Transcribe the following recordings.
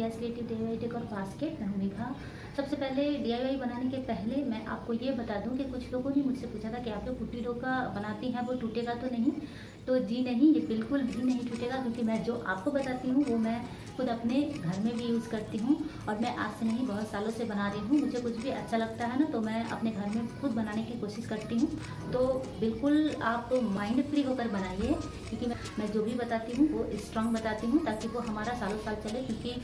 Gas creative DIY decor basket. मैं हूं मेघा। सबसे पहले DIY बनाने के पहले मैं आपको ये बता दूं कि कुछ लोगों ने मुझसे पूछा था कि आप लोग पुट्टी डोका बनाती हैं वो टूटेगा तो नहीं। तो जी नहीं, ये बिल्कुल भी नहीं टूटेगा, क्योंकि मैं जो आपको बताती हूँ वो मैं खुद अपने घर में भी यूज़ करती हूँ और मैं आज से नहीं बहुत सालों से बना रही हूँ। मुझे कुछ भी अच्छा लगता है ना तो मैं अपने घर में खुद बनाने की कोशिश करती हूँ। तो बिल्कुल आप माइंड फ्री होकर बनाइए, क्योंकि मैं जो भी बताती हूँ वो स्ट्रांग बताती हूँ ताकि वो हमारा सालों साल चले। क्योंकि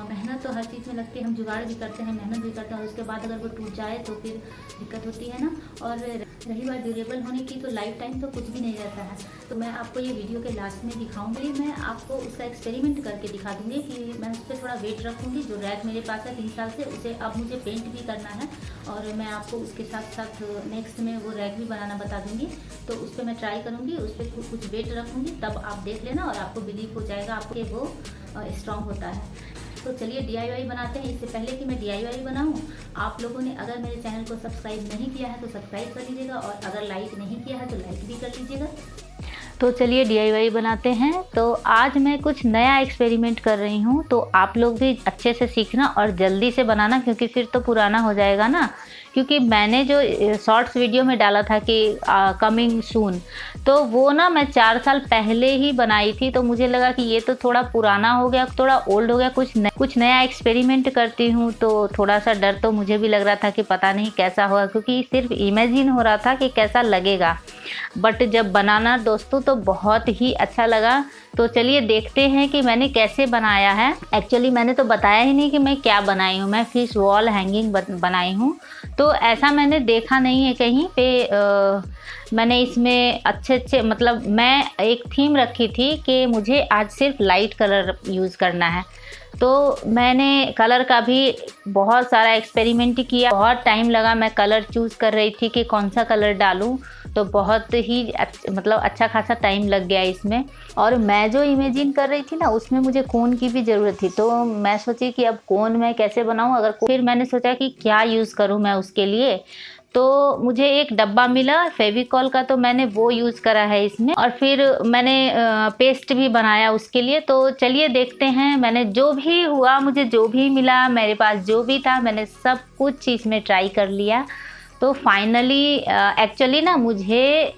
मेहनत तो हर चीज़ में लगती है, हम जुगाड़ भी करते हैं, मेहनत भी करते हैं और उसके बाद अगर वो टूट जाए तो फिर दिक्कत होती है ना। और रही बात ड्यूरेबल होने की, तो लाइफ टाइम तो कुछ भी नहीं रहता है। तो मैं आपको ये वीडियो के लास्ट में दिखाऊंगी, मैं आपको उसका एक्सपेरिमेंट करके दिखा दूँगी कि मैं उस पर थोड़ा वेट रखूँगी। जो रैक मेरे पास है 3 साल से, उसे अब मुझे पेंट भी करना है और मैं आपको उसके साथ साथ नेक्स्ट में वो रैक भी बनाना बता दूँगी। तो उस पर मैं ट्राई करूँगी, उस पर कुछ वेट रखूँगी, तब आप देख लेना और आपको बिलीव हो जाएगा आपके वो स्ट्रॉन्ग होता है। तो चलिए DIY बनाते हैं। इससे पहले कि मैं DIY बनाऊं, आप लोगों ने अगर मेरे चैनल को सब्सक्राइब नहीं किया है तो सब्सक्राइब कर लीजिएगा और अगर लाइक नहीं किया है तो लाइक भी कर लीजिएगा। तो चलिए DIY बनाते हैं। तो आज मैं कुछ नया एक्सपेरिमेंट कर रही हूँ, तो आप लोग भी अच्छे से सीखना और जल्दी से बनाना, क्योंकि फिर तो पुराना हो जाएगा ना। क्योंकि मैंने जो शॉर्ट्स वीडियो में डाला था कि कमिंग सून, तो वो ना मैं 4 साल पहले ही बनाई थी। तो मुझे लगा कि ये तो थोड़ा पुराना हो गया, थोड़ा ओल्ड हो गया, कुछ नया एक्सपेरिमेंट करती हूँ। तो थोड़ा सा डर तो मुझे भी लग रहा था कि पता नहीं कैसा होगा, क्योंकि सिर्फ इमेजिन हो रहा था कि कैसा लगेगा, बट जब बनाना दोस्तों तो बहुत ही अच्छा लगा। तो चलिए देखते हैं कि मैंने कैसे बनाया है। एक्चुअली मैंने तो बताया ही नहीं कि मैं क्या बनाई हूँ। मैं फिश वॉल हैंगिंग बनाई हूँ। तो ऐसा मैंने देखा नहीं है कहीं पे। मैंने इसमें अच्छे मतलब मैं एक थीम रखी थी कि मुझे आज सिर्फ लाइट कलर यूज़ करना है। तो मैंने कलर का भी बहुत सारा एक्सपेरिमेंट किया, बहुत टाइम लगा। मैं कलर चूज़ कर रही थी कि कौन सा कलर डालूं, तो बहुत ही मतलब अच्छा खासा टाइम लग गया इसमें। और मैं जो इमेजिन कर रही थी ना, उसमें मुझे कोन की भी ज़रूरत थी। तो मैं सोची कि अब कोन मैं कैसे बनाऊं। फिर मैंने सोचा कि क्या यूज़ करूं मैं उसके लिए। तो मुझे एक डब्बा मिला फेविकॉल का, तो मैंने वो यूज़ करा है इसमें। और फिर मैंने पेस्ट भी बनाया उसके लिए। तो चलिए देखते हैं। मैंने जो भी हुआ, मुझे जो भी मिला, मेरे पास जो भी था, मैंने सब कुछ इसमें ट्राई कर लिया। तो फाइनली एक्चुअली ना मुझे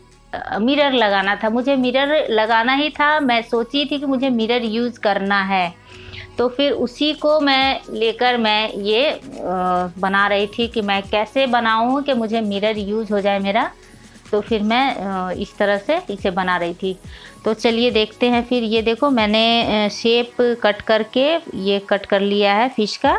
मिरर लगाना था, मुझे मिरर लगाना ही था। मैं सोची थी कि मुझे मिरर यूज़ करना है, तो फिर उसी को मैं लेकर मैं ये बना रही थी कि मैं कैसे बनाऊं कि मुझे मिरर यूज़ हो जाए मेरा। तो फिर मैं इस तरह से इसे बना रही थी। तो चलिए देखते हैं। फिर ये देखो, मैंने शेप कट करके ये कट कर लिया है फिश का।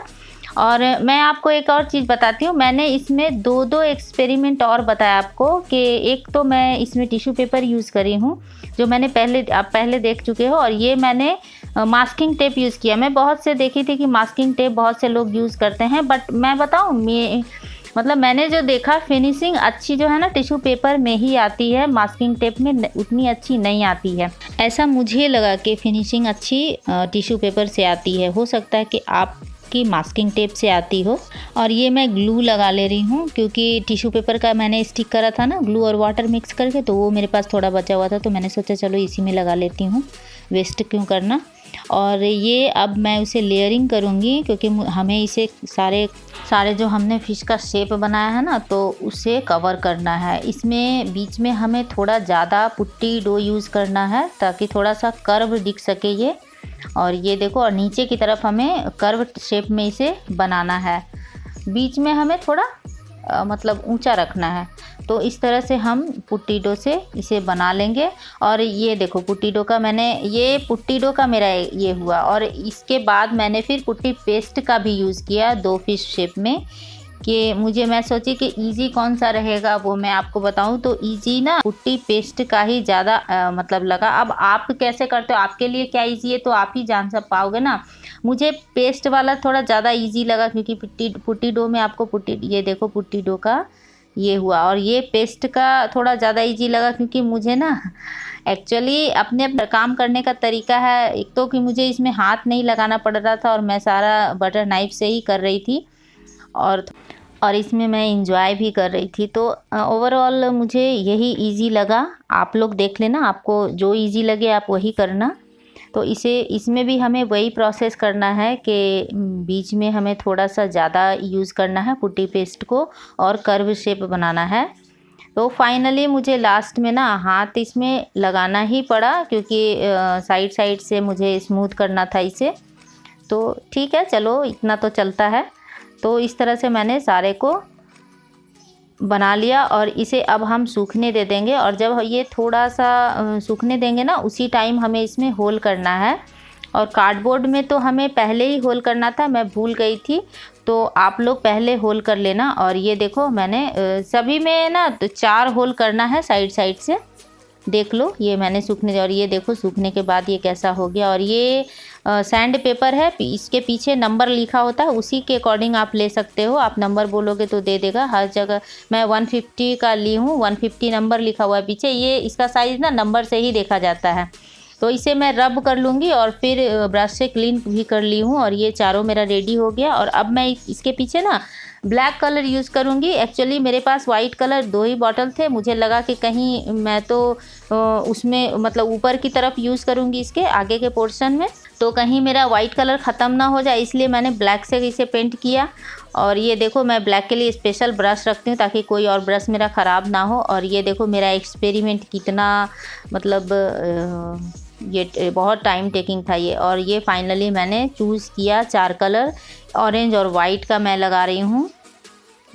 और मैं आपको एक और चीज़ बताती हूँ। मैंने इसमें दो एक्सपेरिमेंट और बताया आपको कि एक तो मैं इसमें टिश्यू पेपर यूज़ करी हूँ, जो मैंने आप पहले देख चुके हो। और ये मैंने मास्किंग टेप यूज़ किया। मैं बहुत से देखी थी कि मास्किंग टेप बहुत से लोग यूज़ करते हैं, बट मैं बताऊँ मतलब मैंने जो देखा, फिनिशिंग अच्छी जो है ना टिश्यू पेपर में ही आती है, मास्किंग टेप में उतनी अच्छी नहीं आती है। ऐसा मुझे लगा कि फिनिशिंग अच्छी टिश्यू पेपर से आती है। हो सकता है कि आप की मास्किंग टेप से आती हो। और ये मैं ग्लू लगा ले रही हूँ, क्योंकि टिश्यू पेपर का मैंने स्टिक करा था ना ग्लू और वाटर मिक्स करके, तो वो मेरे पास थोड़ा बचा हुआ था, तो मैंने सोचा चलो इसी में लगा लेती हूँ, वेस्ट क्यों करना। और ये अब मैं उसे लेयरिंग करूँगी, क्योंकि हमें इसे सारे जो हमने फ़िश का शेप बनाया है ना, तो उसे कवर करना है। इसमें बीच में हमें थोड़ा ज़्यादा पुट्टी डो यूज़ करना है ताकि थोड़ा सा कर्व दिख सके ये। और ये देखो, और नीचे की तरफ हमें कर्व शेप में इसे बनाना है। बीच में हमें थोड़ा मतलब ऊंचा रखना है। तो इस तरह से हम पुट्टी डो से इसे बना लेंगे। और ये देखो पुट्टी डो का पुट्टी डो का मेरा ये हुआ। और इसके बाद मैंने फिर पुट्टी पेस्ट का भी यूज़ किया 2 फिश शेप में, कि मैं सोची कि इजी कौन सा रहेगा वो मैं आपको बताऊं। तो इजी ना पुट्टी पेस्ट का ही ज़्यादा मतलब लगा। अब आप कैसे करते हो, आपके लिए क्या इजी है, तो आप ही जान सब पाओगे ना। मुझे पेस्ट वाला थोड़ा ज़्यादा इजी लगा, क्योंकि पुट्टी डो में आपको ये देखो पुट्टी डो का ये हुआ। और ये पेस्ट का थोड़ा ज़्यादा इजी लगा, क्योंकि मुझे ना एक्चुअली अपने काम करने का तरीका है। एक तो कि मुझे इसमें हाथ नहीं लगाना पड़ रहा था और मैं सारा बटर नाइफ से ही कर रही थी, और इसमें मैं इंजॉय भी कर रही थी। तो ओवरऑल मुझे यही इजी लगा। आप लोग देख लेना, आपको जो इजी लगे आप वही करना। तो इसमें भी हमें वही प्रोसेस करना है कि बीच में हमें थोड़ा सा ज़्यादा यूज़ करना है पुट्टी पेस्ट को और कर्व शेप बनाना है। तो फाइनली मुझे लास्ट में ना हाथ इसमें लगाना ही पड़ा, क्योंकि साइड साइड से मुझे स्मूथ करना था इसे। तो ठीक है, चलो इतना तो चलता है। तो इस तरह से मैंने सारे को बना लिया और इसे अब हम सूखने दे देंगे। और जब ये थोड़ा सा सूखने देंगे ना, उसी टाइम हमें इसमें होल करना है। और कार्डबोर्ड में तो हमें पहले ही होल करना था, मैं भूल गई थी, तो आप लोग पहले होल कर लेना। और ये देखो मैंने सभी में ना तो 4 होल करना है साइड साइड से। देख लो ये मैंने सूखने दिया और ये देखो सूखने के बाद ये कैसा हो गया। और ये सैंड पेपर है, इसके पीछे नंबर लिखा होता है, उसी के अकॉर्डिंग आप ले सकते हो। आप नंबर बोलोगे तो दे देगा हर जगह। मैं 150 का ली हूँ, 150 नंबर लिखा हुआ है पीछे। ये इसका साइज़ ना नंबर से ही देखा जाता है। तो इसे मैं रब कर लूँगी और फिर ब्रश से क्लीन भी कर ली हूँ। और ये चारों मेरा रेडी हो गया। और अब मैं इसके पीछे ना ब्लैक कलर यूज़ करूँगी। एक्चुअली मेरे पास वाइट कलर 2 ही बॉटल थे, मुझे लगा कि कहीं मैं तो उसमें मतलब ऊपर की तरफ यूज़ करूँगी इसके आगे के पोर्शन में, तो कहीं मेरा वाइट कलर ख़त्म ना हो जाए, इसलिए मैंने ब्लैक से इसे पेंट किया। और ये देखो मैं ब्लैक के लिए स्पेशल ब्रश रखती हूँ ताकि कोई और ब्रश मेरा ख़राब ना हो। और ये देखो मेरा एक्सपेरिमेंट कितना मतलब ये बहुत टाइम टेकिंग था ये। और ये फाइनली मैंने चूज़ किया 4 कलर, ऑरेंज और वाइट का मैं लगा रही हूँ।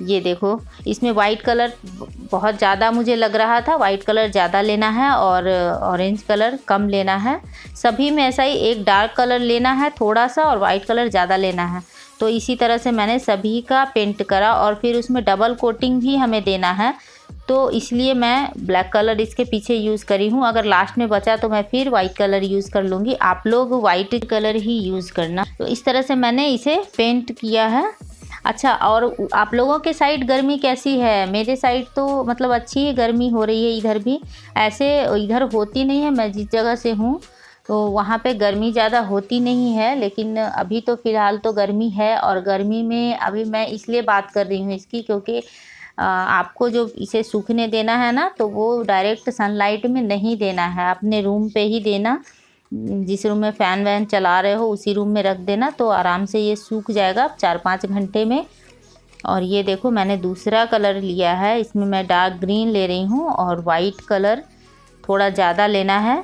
ये देखो इसमें वाइट कलर बहुत ज़्यादा मुझे लग रहा था, वाइट कलर ज़्यादा लेना है और ऑरेंज कलर कम लेना है। सभी में ऐसा ही एक डार्क कलर लेना है थोड़ा सा और वाइट कलर ज़्यादा लेना है। तो इसी तरह से मैंने सभी का पेंट करा और फिर उसमें डबल कोटिंग भी हमें देना है, तो इसलिए मैं ब्लैक कलर इसके पीछे यूज़ करी हूँ। अगर लास्ट में बचा तो मैं फिर वाइट कलर यूज़ कर लूँगी, आप लोग वाइट कलर ही यूज़ करना। तो इस तरह से मैंने इसे पेंट किया है। अच्छा, और आप लोगों के साइड गर्मी कैसी है? मेरे साइड तो मतलब अच्छी ही गर्मी हो रही है, इधर भी ऐसे इधर होती नहीं है। मैं जिस जगह से हूँ तो वहाँ पे गर्मी ज़्यादा होती नहीं है, लेकिन अभी तो फ़िलहाल तो गर्मी है। और गर्मी में अभी मैं इसलिए बात कर रही हूँ इसकी, क्योंकि आपको जो इसे सूखने देना है ना, तो वो डायरेक्ट सनलाइट में नहीं देना है, अपने रूम पे ही देना। जिस रूम में फ़ैन वैन चला रहे हो उसी रूम में रख देना, तो आराम से ये सूख जाएगा 4-5 घंटे में। और ये देखो मैंने दूसरा कलर लिया है, इसमें मैं डार्क ग्रीन ले रही हूँ और वाइट कलर थोड़ा ज़्यादा लेना है।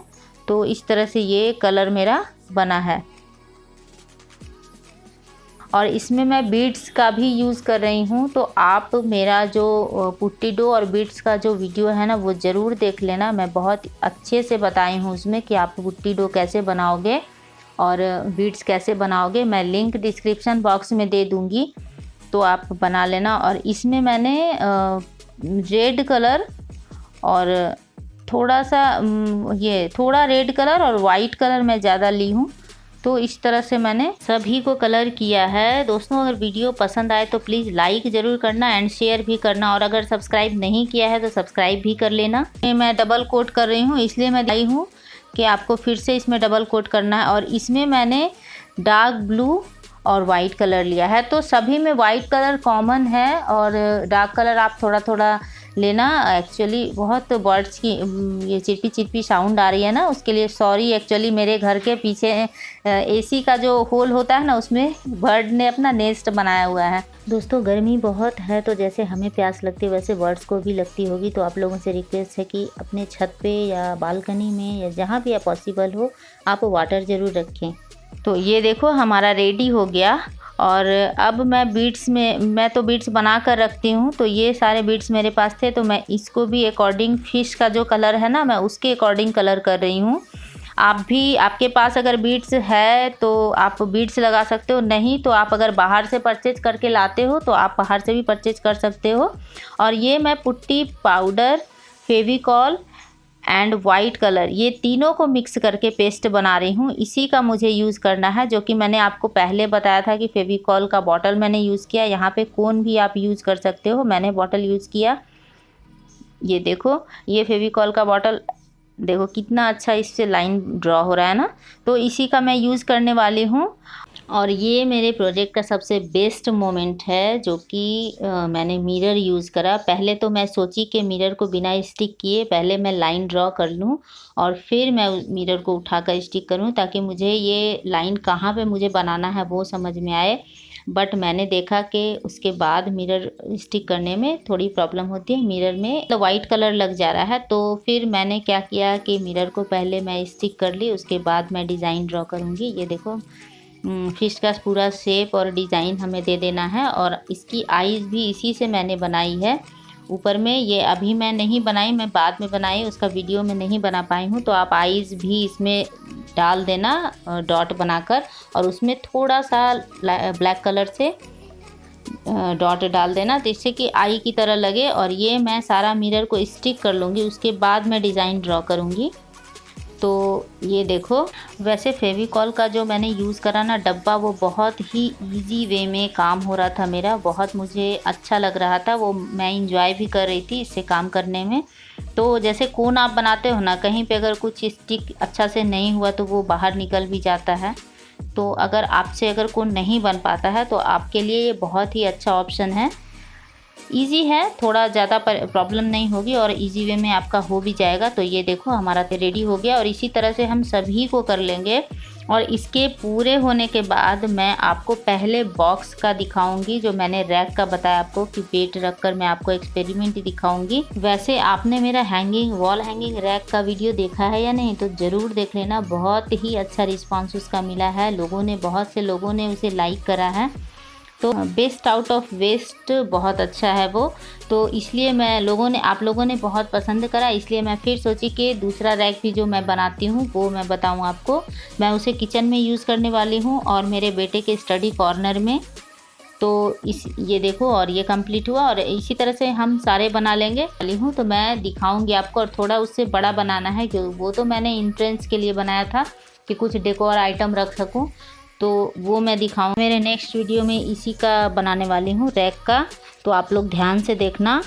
तो इस तरह से ये कलर मेरा बना है। और इसमें मैं बीड्स का भी यूज़ कर रही हूँ, तो आप मेरा जो पुट्टी डो और बीड्स का जो वीडियो है ना वो ज़रूर देख लेना। मैं बहुत अच्छे से बताई हूँ उसमें कि आप पुट्टी डो कैसे बनाओगे और बीड्स कैसे बनाओगे। मैं लिंक डिस्क्रिप्शन बॉक्स में दे दूँगी, तो आप बना लेना। और इसमें मैंने रेड कलर और थोड़ा सा ये थोड़ा रेड कलर और वाइट कलर मैं ज़्यादा ली हूँ। तो इस तरह से मैंने सभी को कलर किया है। दोस्तों अगर वीडियो पसंद आए तो प्लीज़ लाइक ज़रूर करना एंड शेयर भी करना, और अगर सब्सक्राइब नहीं किया है तो सब्सक्राइब भी कर लेना। मैं डबल कोट कर रही हूँ, इसलिए मैं लाई हूँ कि आपको फिर से इसमें डबल कोट करना है। और इसमें मैंने डार्क ब्लू और वाइट कलर लिया है, तो सभी में वाइट कलर कॉमन है और डार्क कलर आप थोड़ा थोड़ा लेना। एक्चुअली बहुत बर्ड्स की ये चिरपी चिरपी साउंड आ रही है ना, उसके लिए सॉरी। एक्चुअली मेरे घर के पीछे एसी का जो होल होता है ना, उसमें बर्ड ने अपना नेस्ट बनाया हुआ है। दोस्तों गर्मी बहुत है, तो जैसे हमें प्यास लगती है वैसे बर्ड्स को भी लगती होगी। तो आप लोगों से रिक्वेस्ट है कि अपने छत पे या बालकनी में या जहाँ भी पॉसिबल हो आप वाटर ज़रूर रखें। तो ये देखो हमारा रेडी हो गया। और अब मैं तो बीड्स बना कर रखती हूँ, तो ये सारे बीड्स मेरे पास थे, तो मैं इसको भी अकॉर्डिंग फिश का जो कलर है ना, मैं उसके अकॉर्डिंग कलर कर रही हूँ। आप भी आपके पास अगर बीड्स है तो आप बीड्स लगा सकते हो, नहीं तो आप अगर बाहर से परचेज करके लाते हो तो आप बाहर से भी परचेज कर सकते हो। और ये मैं putty powder, Fevicol and white colour, ये तीनों को मिक्स करके पेस्ट बना रही हूँ। इसी का मुझे यूज़ करना है, जो कि मैंने आपको पहले बताया था कि फेविकॉल का बॉटल मैंने यूज़ किया। यहाँ पे कोन भी आप यूज़ कर सकते हो, मैंने बॉटल यूज़ किया। ये देखो ये फेविकॉल का बॉटल देखो कितना अच्छा इससे लाइन ड्रॉ हो रहा है ना, तो इसी का मैं यूज़ करने वाली हूँ। और ये मेरे प्रोजेक्ट का सबसे बेस्ट मोमेंट है जो कि मैंने मिरर यूज़ करा। पहले तो मैं सोची कि मिरर को बिना स्टिक किए पहले मैं लाइन ड्रॉ कर लूँ और फिर मैं मिरर को उठाकर स्टिक करूँ, ताकि मुझे ये लाइन कहाँ पे मुझे बनाना है वो समझ में आए। बट मैंने देखा कि उसके बाद मिरर स्टिक करने में थोड़ी प्रॉब्लम होती है, मिरर में तो वाइट कलर लग जा रहा है। तो फिर मैंने क्या किया कि मिरर को पहले मैं स्टिक कर ली, उसके बाद मैं डिज़ाइन ड्रॉ करूँगी। ये देखो फिश का पूरा शेप और डिज़ाइन हमें दे देना है, और इसकी आईज़ भी इसी से मैंने बनाई है। ऊपर में ये अभी मैं नहीं बनाई, मैं बाद में बनाई, उसका वीडियो में नहीं बना पाई हूँ। तो आप आईज़ भी इसमें डाल देना डॉट बनाकर, और उसमें थोड़ा सा ब्लैक कलर से डॉट डाल देना जिससे कि आई की तरह लगे। और ये मैं सारा मिरर को स्टिक कर लूँगी, उसके बाद मैं डिज़ाइन ड्रॉ करूँगी। तो ये देखो, वैसे फेविकॉल का जो मैंने यूज़ करा ना डब्बा, वो बहुत ही इजी वे में काम हो रहा था मेरा, बहुत मुझे अच्छा लग रहा था। वो मैं इंजॉय भी कर रही थी इससे काम करने में। तो जैसे कोन आप बनाते हो ना, कहीं पे अगर कुछ स्टिक अच्छा से नहीं हुआ तो वो बाहर निकल भी जाता है। तो अगर आपसे अगर कोन नहीं बन पाता है तो आपके लिए ये बहुत ही अच्छा ऑप्शन है। इजी है, थोड़ा ज़्यादा प्रॉब्लम नहीं होगी और इजी वे में आपका हो भी जाएगा। तो ये देखो हमारा तो रेडी हो गया, और इसी तरह से हम सभी को कर लेंगे। और इसके पूरे होने के बाद मैं आपको पहले बॉक्स का दिखाऊंगी, जो मैंने रैक का बताया आपको कि वेट रखकर मैं आपको एक्सपेरिमेंट दिखाऊंगी। वैसे आपने मेरा वॉल हैंगिंग रैक का वीडियो देखा है या नहीं, तो ज़रूर देख लेना। बहुत ही अच्छा रिस्पॉन्स उसका मिला है, बहुत से लोगों ने उसे लाइक करा है। तो बेस्ट आउट ऑफ वेस्ट बहुत अच्छा है वो, तो इसलिए आप लोगों ने बहुत पसंद करा, इसलिए मैं फिर सोची कि दूसरा रैक भी जो मैं बनाती हूँ वो मैं बताऊँ आपको। मैं उसे किचन में यूज़ करने वाली हूँ और मेरे बेटे के स्टडी कॉर्नर में। तो ये देखो, और ये कंप्लीट हुआ, और इसी तरह से हम सारे बना लेंगे वाली हूँ। तो मैं दिखाऊंगी आपको, और थोड़ा उससे बड़ा बनाना है क्योंकि वो तो मैंने एंट्रेंस के लिए बनाया था कि कुछ डेकोर आइटम रख सकूँ, तो वो मैं दिखाऊँ मेरे नेक्स्ट वीडियो में। इसी का बनाने वाली हूँ रैक का, तो आप लोग ध्यान से देखना।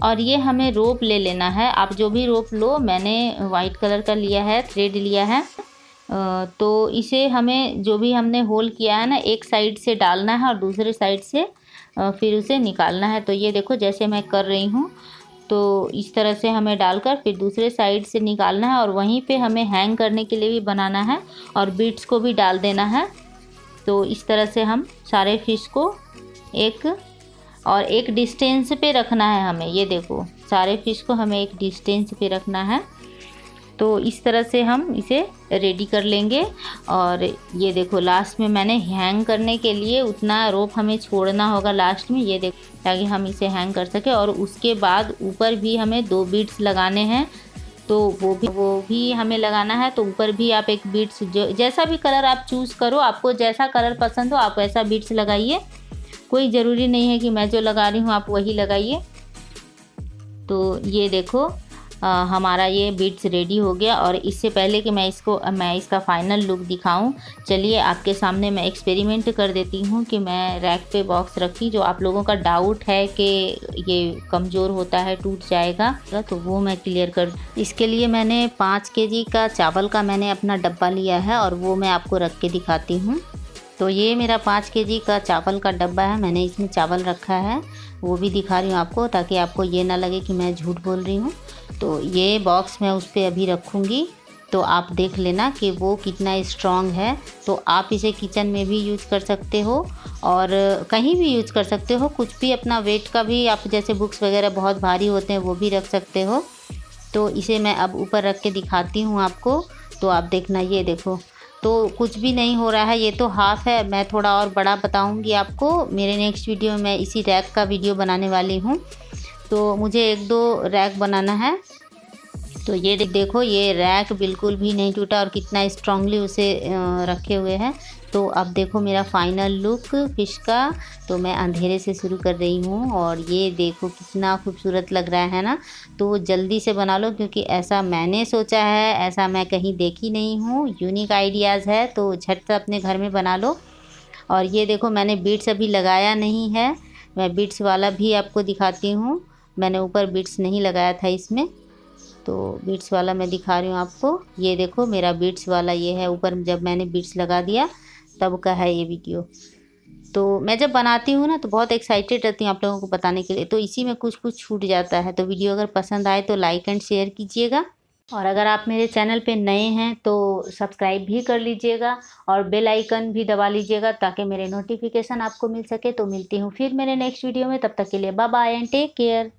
और ये हमें रोप ले लेना है, आप जो भी रोप लो, मैंने वाइट कलर का लिया है, थ्रेड लिया है। तो इसे हमें जो भी हमने होल किया है ना, एक साइड से डालना है और दूसरे साइड से फिर उसे निकालना है। तो ये देखो जैसे मैं कर रही हूँ, तो इस तरह से हमें डालकर फिर दूसरे साइड से निकालना है, और वहीं पे हमें हैंग करने के लिए भी बनाना है और बीट्स को भी डाल देना है। तो इस तरह से हम सारे फिश को एक डिस्टेंस पे रखना है हमें। ये देखो सारे फिश को हमें एक डिस्टेंस पे रखना है। तो इस तरह से हम इसे रेडी कर लेंगे। और ये देखो लास्ट में मैंने हैंग करने के लिए उतना रोप हमें छोड़ना होगा लास्ट में, ये देखो, ताकि हम इसे हैंग कर सके। और उसके बाद ऊपर भी हमें 2 बीड्स लगाने हैं, तो वो भी हमें लगाना है। तो ऊपर भी आप एक बीड्स, जो जैसा भी कलर आप चूज़ करो, आपको जैसा कलर पसंद हो आप वैसा बीड्स लगाइए। कोई ज़रूरी नहीं है कि मैं जो लगा रही हूँ आप वही लगाइए। तो ये देखो हमारा ये बीड्स रेडी हो गया। और इससे पहले कि मैं इसका फाइनल लुक दिखाऊं, चलिए आपके सामने मैं एक्सपेरिमेंट कर देती हूं कि मैं रैक पे बॉक्स रखी। जो आप लोगों का डाउट है कि ये कमज़ोर होता है, टूट जाएगा, तो वो मैं क्लियर कर। इसके लिए मैंने 5 केजी का चावल का मैंने अपना डब्बा लिया है, और वो मैं आपको रख के दिखाती हूँ। तो ये मेरा 5 केजी का चावल का डब्बा है, मैंने इसमें चावल रखा है, वो भी दिखा रही हूँ आपको, ताकि आपको ये ना लगे कि मैं झूठ बोल रही हूँ। तो ये बॉक्स मैं उस पर अभी रखूँगी, तो आप देख लेना कि वो कितना स्ट्रॉन्ग है। तो आप इसे किचन में भी यूज़ कर सकते हो और कहीं भी यूज़ कर सकते हो। कुछ भी अपना वेट का भी, आप जैसे बुक्स वगैरह बहुत भारी होते हैं वो भी रख सकते हो। तो इसे मैं अब ऊपर रख के दिखाती हूँ आपको, तो आप देखना। ये देखो, तो कुछ भी नहीं हो रहा है, ये तो हाफ है। मैं थोड़ा और बड़ा बताऊंगी आपको मेरे नेक्स्ट वीडियो में। मैं इसी रैक का वीडियो बनाने वाली हूँ, तो मुझे 1-2 रैक बनाना है। तो ये देखो, ये रैक बिल्कुल भी नहीं टूटा और कितना स्ट्रांगली उसे रखे हुए हैं। तो अब देखो मेरा फाइनल लुक फिश का। तो मैं अंधेरे से शुरू कर रही हूँ, और ये देखो कितना खूबसूरत लग रहा है ना। तो जल्दी से बना लो, क्योंकि ऐसा मैंने सोचा है, ऐसा मैं कहीं देखी नहीं हूँ। यूनिक आइडियाज़ है, तो झट से अपने घर में बना लो। और ये देखो मैंने बीट्स अभी लगाया नहीं है, मैं बीट्स वाला भी आपको दिखाती हूँ। मैंने ऊपर बीट्स नहीं लगाया था इसमें। तो बीट्स वाला मैं दिखा रही हूँ आपको। ये देखो मेरा बीट्स वाला ये है, ऊपर जब मैंने बीट्स लगा दिया तब का है ये वीडियो। तो मैं जब बनाती हूँ ना तो बहुत एक्साइटेड रहती हूँ आप लोगों को बताने के लिए, तो इसी में कुछ कुछ छूट जाता है। तो वीडियो अगर पसंद आए तो लाइक एंड शेयर कीजिएगा, और अगर आप मेरे चैनल पे नए हैं तो सब्सक्राइब भी कर लीजिएगा और बेल आइकन भी दबा लीजिएगा ताकि मेरे नोटिफिकेशन आपको मिल सके। तो मिलती हूँ फिर मेरे नेक्स्ट वीडियो में, तब तक के लिए bye bye and take care.